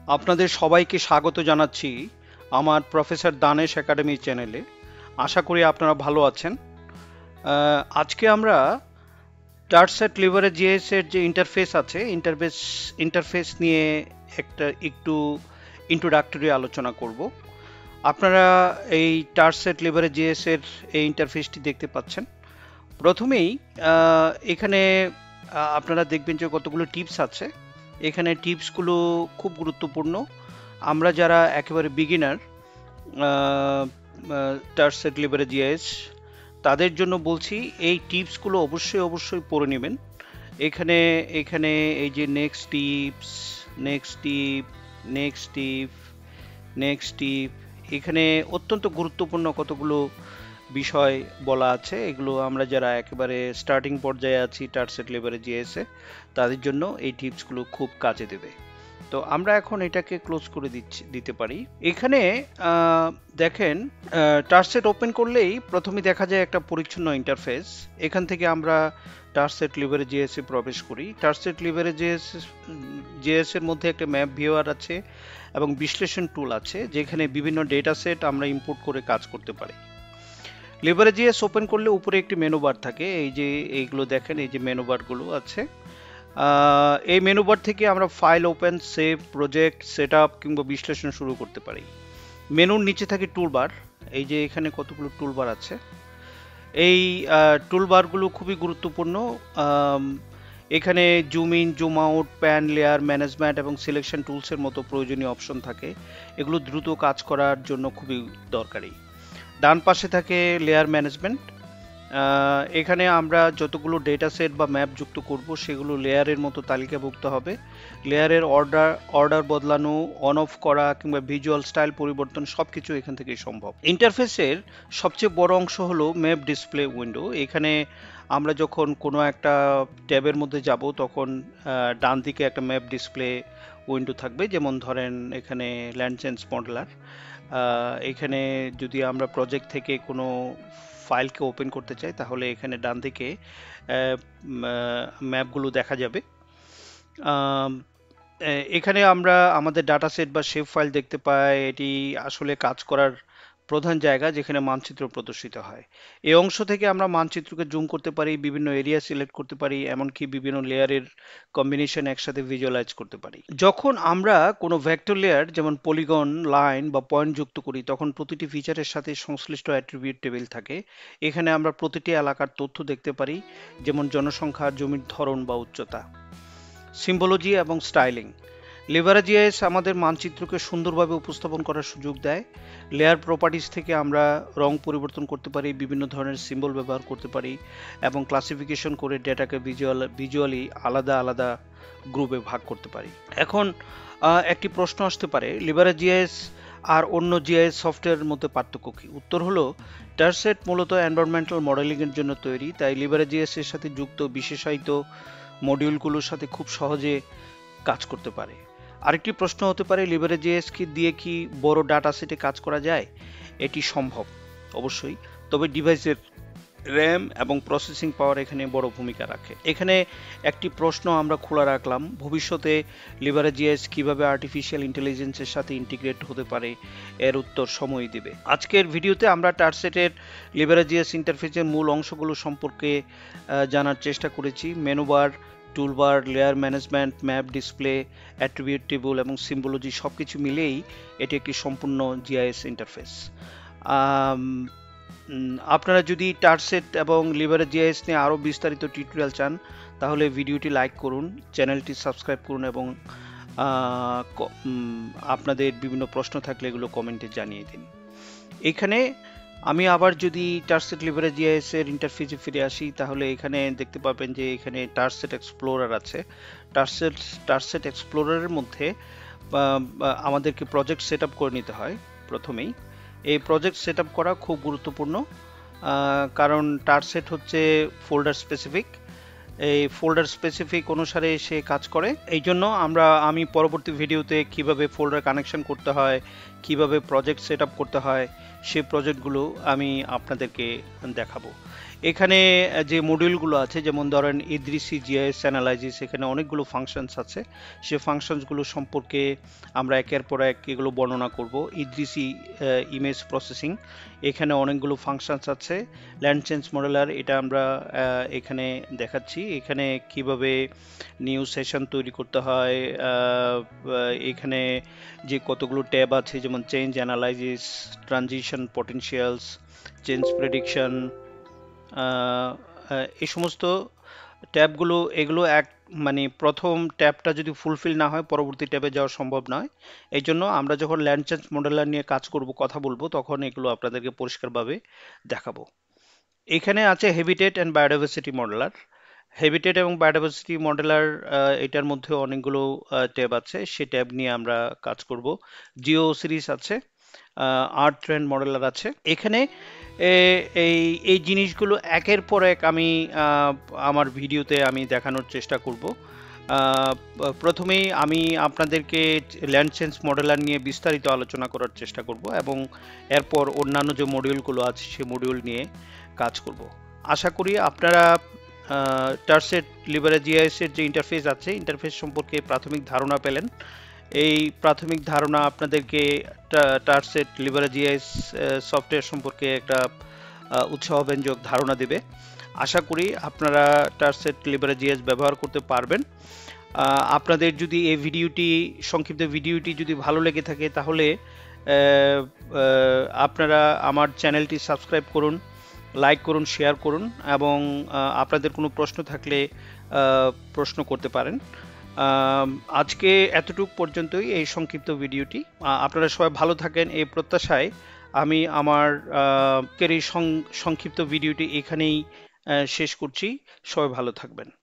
আপনাদের সবাইকে স্বাগত জানাচ্ছি আমার প্রফেসর দানেশ একাডেমি চ্যানেলে। আশা করি আপনারা ভালো আছেন। আজকে আমরা টার্সেট লিভারেজ জিএস এর যে ইন্টারফেস আছে, ইন্টারফেস নিয়ে একটু ইন্ট্রোডাক্টরি আলোচনা করব। আপনারা এই টার্সেট লিভারেজ জিএস এর এই ইন্টারফেসটি দেখতে পাচ্ছেন। প্রথমেই এখানে আপনারা দেখবেন যে কতগুলো টিপস আছে। এখানে টিপসগুলো খুব গুরুত্বপূর্ণ। আমরা যারা একেবারে বিগিনার টার্সেট লিভারেজ জিএস, তাদের জন্য বলছি এই টিপসগুলো অবশ্যই পড়ে নেবেন। এখানে এখানে এই যে নেক্সট টিপস, নেক্সট টিপ, নেক্সট টিপ, নেক্সট টিপ, এখানে অত্যন্ত গুরুত্বপূর্ণ কতগুলো বিষয় বলা আছে। এগুলো আমরা যারা একেবারে স্টার্টিং পর্যায়ে আছি টার্সেট লেভেলে জিএসএ, তাদের জন্য এই টিপসগুলো খুব কাজে দেবে। তো আমরা এখন এটাকে ক্লোজ করে দিতে পারি। এখানে দেখেন, টার্সেট ওপেন করলেই প্রথমে দেখা যায় একটা পরিচ্ছন্ন ইন্টারফেস। এখান থেকে আমরা টার্সেট লিভারে জিএসএ প্রবেশ করি। টার্সেট লিভারে জিএস এর মধ্যে একটা ম্যাপ ভিউয়ার আছে এবং বিশ্লেষণ টুল আছে, যেখানে বিভিন্ন ডেটা সেট আমরা ইম্পোর্ট করে কাজ করতে পারি। লিভারেজিএস ওপেন করলে উপরে একটি মেনু বার থাকে। এই যে এইগুলো দেখেন, এই যে মেনু বারগুলো আছে। এই মেনু বার থেকে আমরা file open, save, project, setup কিংবা বিশ্লেষণ শুরু করতে পারি। মেনুর নিচে থাকে টুলবার। এই যে এখানে কতগুলো টুলবার আছে। এই টুলবারগুলো খুবই গুরুত্বপূর্ণ। এখানে zoom in, zoom out, pan, layer management এবং সিলেকশন টুলসের মতো প্রয়োজনীয় অপশন থাকে। এগুলো দ্রুত কাজ করার জন্য খুবই দরকারি। ডান পাশে থাকে লেয়ার ম্যানেজমেন্ট। এখানে আমরা যতগুলো ডেটা সেট বা ম্যাপ যুক্ত করব সেগুলো লেয়ারের মতো তালিকাভুক্ত হবে। লেয়ারের অর্ডার বদলানো, অন অফ করা কিংবা ভিজুয়াল স্টাইল পরিবর্তন সবকিছু এখান থেকেই সম্ভব। ইন্টারফেসের সবচেয়ে বড় অংশ হলো ম্যাপ ডিসপ্লে উইন্ডো। এখানে আমরা যখন কোনো একটা ট্যাবের মধ্যে যাব তখন ডান দিকে একটা ম্যাপ ডিসপ্লে উইন্ডো থাকবে। যেমন ধরেন এখানে ল্যান্ড চেঞ্জ মডেলার। এখানে যদি আমরা প্রজেক্ট থেকে কোনো ফাইলকে ওপেন করতে চাই তাহলে এখানে ডান দিকে ম্যাপগুলো দেখা যাবে। এখানে আমরা আমাদের ডাটা সেট বা শেপ ফাইল দেখতে পাই। এটি আসলে কাজ করার প্রধান জায়গা যেখানে মানচিত্র প্রদর্শিত হয়। এই অংশ থেকে আমরা মানচিত্রকে জুম করতে পারি, বিভিন্ন এরিয়া সিলেক্ট করতে পারি, এমনকি বিভিন্ন লেয়ারের কম্বিনেশন একসাথে ভিজুয়ালাইজ করতে পারি। যখন আমরা কোনো ভেক্টর লেয়ার যেমন পলিগন, লাইন বা পয়েন্ট যুক্ত করি তখন প্রতিটি ফিচারের সাথে সংশ্লিষ্ট অ্যাট্রিবিউট টেবিল থাকে। এখানে আমরা প্রতিটি এলাকার তথ্য দেখতে পারি, যেমন জনসংখ্যা, জমির ধরন বা উচ্চতা। সিম্বলজি এবং স্টাইলিং। লিভারেজিএস আমাদের মানচিত্রকে সুন্দরভাবে উপস্থাপন করার সুযোগ দেয়। লেয়ার প্রপার্টিজ থেকে আমরা রং পরিবর্তন করতে পারি, বিভিন্ন ধরনের সিম্বল ব্যবহার করতে পারি এবং ক্লাসিফিকেশন করে ডেটাকে ভিজুয়ালি আলাদা আলাদা গ্রুপে ভাগ করতে পারি। এখন একটি প্রশ্ন আসতে পারে, লিভারেজিএস আর অন্য জিআইএস সফটওয়্যারের মধ্যে পার্থক্য কি? উত্তর হলো, টার্সেট মূলত এনভায়রনমেন্টাল মডেলিং এর জন্য তৈরি, তাই লিভারেজিএস এর সাথে যুক্ত বিশেষায়িত মডিউলগুলোর সাথে খুব সহজে কাজ করতে পারে। আরেকটি প্রশ্ন হতে পারে, লিভারেজিএস কি দিয়ে কি বড় ডাটা সেটে কাজ করা যায়? এটি সম্ভব অবশ্যই, তবে ডিভাইসের র্যাম এবং প্রসেসিং পাওয়ার এখানে বড় ভূমিকা রাখে। এখানে একটি প্রশ্ন আমরা খোলা রাখলাম, ভবিষ্যতে লিভারেজিএস কিভাবে আর্টিফিশিয়াল ইন্টেলিজেন্সের সাথে ইন্টিগ্রেট হতে পারে? এর উত্তর সময় দিবে। আজকের ভিডিওতে আমরা টার্সেটের লিভারেজিএস ইন্টারফেসের মূল অংশগুলো সম্পর্কে জানার চেষ্টা করেছি। Menu bar, toolbar, layer management, map display, attribute table এবং সিম্বলজি সবকিছু মিলেই এটি একটি সম্পূর্ণ জিআইএস ইন্টারফেস। আপনারা যদি টার্সেট এবং লিভারেজ জিআইএস নিয়ে আরও বিস্তারিত টিউটোরিয়াল চান তাহলে ভিডিওটি লাইক করুন, চ্যানেলটি সাবস্ক্রাইব করুন এবং আপনাদের বিভিন্ন প্রশ্ন থাকলে এগুলো কমেন্টে জানিয়ে দিন। এখানে আমি আবার যদি টার্সেট লিভারেজ জিআইএস এর ইন্টারফেসে ফিরে আসি তাহলে এখানে দেখতে পাবেন যে এখানে টার্সেট এক্সপ্লোরার আছে। টার্সেট এক্সপ্লোরারের মধ্যে আমাদেরকে প্রজেক্ট সেট আপ করে নিতে হয়। প্রথমেই এই প্রজেক্ট সেট আপ করা খুব গুরুত্বপূর্ণ, কারণ টার্সেট হচ্ছে ফোল্ডার স্পেসিফিক। এই ফোল্ডার স্পেসিফিক অনুসারে সে কাজ করে। এই জন্য আমি পরবর্তী ভিডিওতে কিভাবে ফোল্ডার কানেকশন করতে হয়, কিভাবে প্রজেক্ট সেট আপ করতে হয়, সেই প্রজেক্টগুলো আমি আপনাদেরকে দেখাবো। এখানে যে মডিউলগুলো আছে, যেমন ধরেন ইদ্রিসি জিআইএস অ্যানালাইসিস, এখানে অনেকগুলো ফাংশনস আছে। সে ফাংশনসগুলো সম্পর্কে আমরা একের পর এক এগুলো বর্ণনা করব। ইদ্রিসি ইমেজ প্রসেসিং, এখানে অনেকগুলো ফাংশনস আছে। ল্যান্ড চেঞ্জ মডেলার, এটা আমরা এখানে দেখাচ্ছি। এখানে কিভাবে নিউ সেশন তৈরি করতে হয়, এখানে যে কতগুলো ট্যাব আছে, যেমন change analysis, transition potentials, change prediction, এই সমস্ত ট্যাবগুলো, এগুলো এক মানে প্রথম ট্যাবটা যদি ফুলফিল না হয় পরবর্তী ট্যাবে যাওয়া সম্ভব নয়। এই জন্য আমরা যখন ল্যান্ড চেঞ্জ মডেলার নিয়ে কাজ করব, কথা বলবো, তখন এগুলো আপনাদেরকে পরিষ্কারভাবে দেখাবো। এখানে আছে হেবিটেট অ্যান্ড বায়োডাইভার্সিটি মডেলার। হেবিটেট এবং বায়োডাইভার্সিটি মডেলার, এটার মধ্যে অনেকগুলো ট্যাব আছে, সে ট্যাব নিয়ে আমরা কাজ করব। জিও সিরিজ আছে, আর্থ ট্রেন্ড মডেলার আছে। এখানে এই এই জিনিসগুলো একের পর এক আমি আমার ভিডিওতে আমি দেখানোর চেষ্টা করব। প্রথমেই আমি আপনাদেরকে ল্যান্ড চেঞ্জ মডেলার নিয়ে বিস্তারিত আলোচনা করার চেষ্টা করব, এবং এরপর অন্যান্য যে মডিউলগুলো আছে সে মডিউল নিয়ে কাজ করব। আশা করি আপনারা টারসেট লিবারা জিআইএস এর যে ইন্টারফেস আছে, ইন্টারফেস সম্পর্কে প্রাথমিক ধারণা পেলেন। এই প্রাথমিক ধারণা আপনাদেরকে টারসেট লিবারা জিআইএস সফটওয়্যার সম্পর্কে একটা উৎসাহব্যঞ্জক ধারণা দেবে। আশা করি আপনারা টারসেট লিবারা জিআইএস ব্যবহার করতে পারবেন। আপনাদের যদি এই ভিডিওটি, সংক্ষিপ্ত ভিডিওটি যদি ভালো লেগে থাকে, তাহলে আপনারা আমার চ্যানেলটি সাবস্ক্রাইব করুন, লাইক করুন, শেয়ার করুন, এবং আপনাদের কোনো প্রশ্ন থাকলে প্রশ্ন করতে পারেন। আজকে এতটুকু পর্যন্তই এই সংক্ষিপ্ত ভিডিওটি। আপনারা সবাই ভালো থাকেন এই প্রত্যাশায় আমি আমার এই সংক্ষিপ্ত ভিডিওটি এখানেই শেষ করছি। সবাই ভালো থাকবেন।